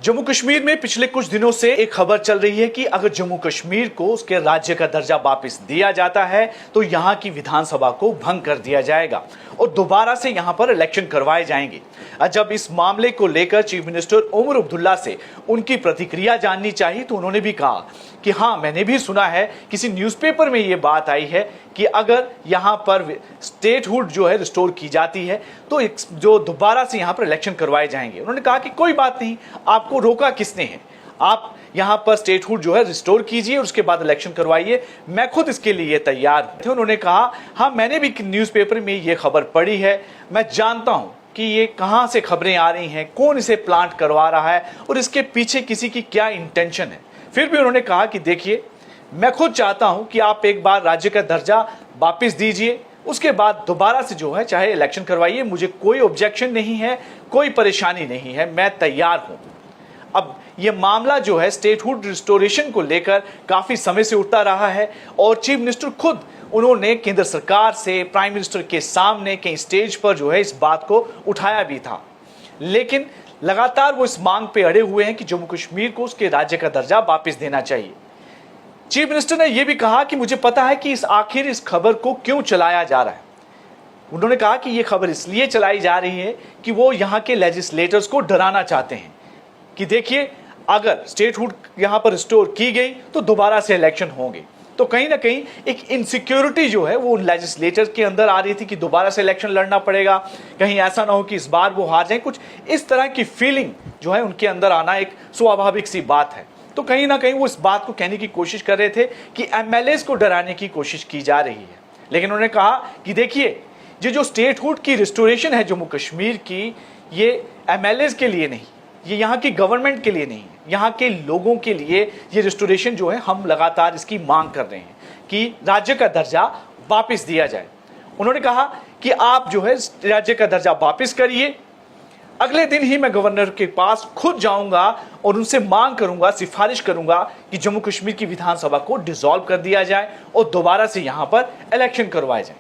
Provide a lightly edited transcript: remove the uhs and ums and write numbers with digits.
जम्मू कश्मीर में पिछले कुछ दिनों से एक खबर चल रही है कि अगर जम्मू कश्मीर को उसके राज्य का दर्जा वापस दिया जाता है तो यहां की विधानसभा को भंग कर दिया जाएगा और दोबारा से यहां पर इलेक्शन करवाए जाएंगे। जब इस मामले को लेकर चीफ मिनिस्टर उमर अब्दुल्ला से उनकी प्रतिक्रिया जाननी चाहिए तो उन्होंने भी कहा कि हाँ, मैंने भी सुना है, किसी न्यूज़पेपर में ये बात आई है कि अगर यहाँ पर स्टेटहुड जो है रिस्टोर की जाती है तो जो दोबारा से यहाँ पर इलेक्शन करवाए जाएंगे। उन्होंने कहा कि कोई बात नहीं, आपको रोका किसने है, आप यहाँ पर स्टेटहुड जो है रिस्टोर कीजिए और उसके बाद इलेक्शन करवाइए, मैं खुद इसके लिए तैयार हूँ। उन्होंने कहा हाँ, मैंने भी न्यूज़पेपर में ये खबर पढ़ी है, मैं जानता हूँ कि ये कहाँ से खबरें आ रही हैं, कौन इसे प्लांट करवा रहा है और इसके पीछे किसी की क्या इंटेंशन है। फिर भी उन्होंने कहा कि देखिए, मैं खुद चाहता हूं कि आप एक बार राज्य का दर्जा वापस दीजिए, उसके बाद दोबारा से जो है चाहे इलेक्शन करवाइए, मुझे कोई ऑब्जेक्शन नहीं है, कोई परेशानी नहीं है, मैं तैयार हूं। अब ये मामला जो है स्टेटहुड रिस्टोरेशन को लेकर काफी समय से उठता रहा है और चीफ मिनिस्टर खुद उन्होंने केंद्र सरकार से प्राइम मिनिस्टर के सामने कई स्टेज पर जो है इस बात को उठाया भी था, लेकिन लगातार वो इस मांग पे अड़े हुए हैं कि जम्मू कश्मीर को उसके राज्य का दर्जा वापस देना चाहिए। चीफ मिनिस्टर ने यह भी कहा कि मुझे पता है कि आखिर इस खबर को क्यों चलाया जा रहा है। उन्होंने कहा कि यह खबर इसलिए चलाई जा रही है कि वो यहाँ के लेजिस्लेटर्स को डराना चाहते हैं कि देखिए, अगर स्टेटहुड यहाँ पर रिस्टोर की गई तो दोबारा से इलेक्शन होंगे। तो कहीं ना कहीं एक इनसिक्योरिटी जो है वो लेजिस्लेटर के अंदर आ रही थी कि दोबारा से इलेक्शन लड़ना पड़ेगा, कहीं ऐसा ना हो कि इस बार वो हार जाए। कुछ इस तरह की फीलिंग जो है उनके अंदर आना एक स्वाभाविक सी बात है। तो कहीं ना कहीं वो इस बात को कहने की कोशिश कर रहे थे कि एमएलएस को डराने की कोशिश की जा रही है। लेकिन उन्होंने कहा कि देखिए, ये जो स्टेटहुड की रिस्टोरेशन है जम्मू कश्मीर की, ये एमएलएस के लिए नहीं, ये यहाँ की गवर्नमेंट के लिए नहीं, यहाँ के लोगों के लिए ये रिस्टोरेशन जो है हम लगातार इसकी मांग कर रहे हैं कि राज्य का दर्जा वापस दिया जाए। उन्होंने कहा कि आप जो है राज्य का दर्जा वापस करिए, अगले दिन ही मैं गवर्नर के पास खुद जाऊंगा और उनसे मांग करूंगा, सिफारिश करूंगा कि जम्मू कश्मीर की विधानसभा को डिसॉल्व कर दिया जाए और दोबारा से यहां पर इलेक्शन करवाए जाए।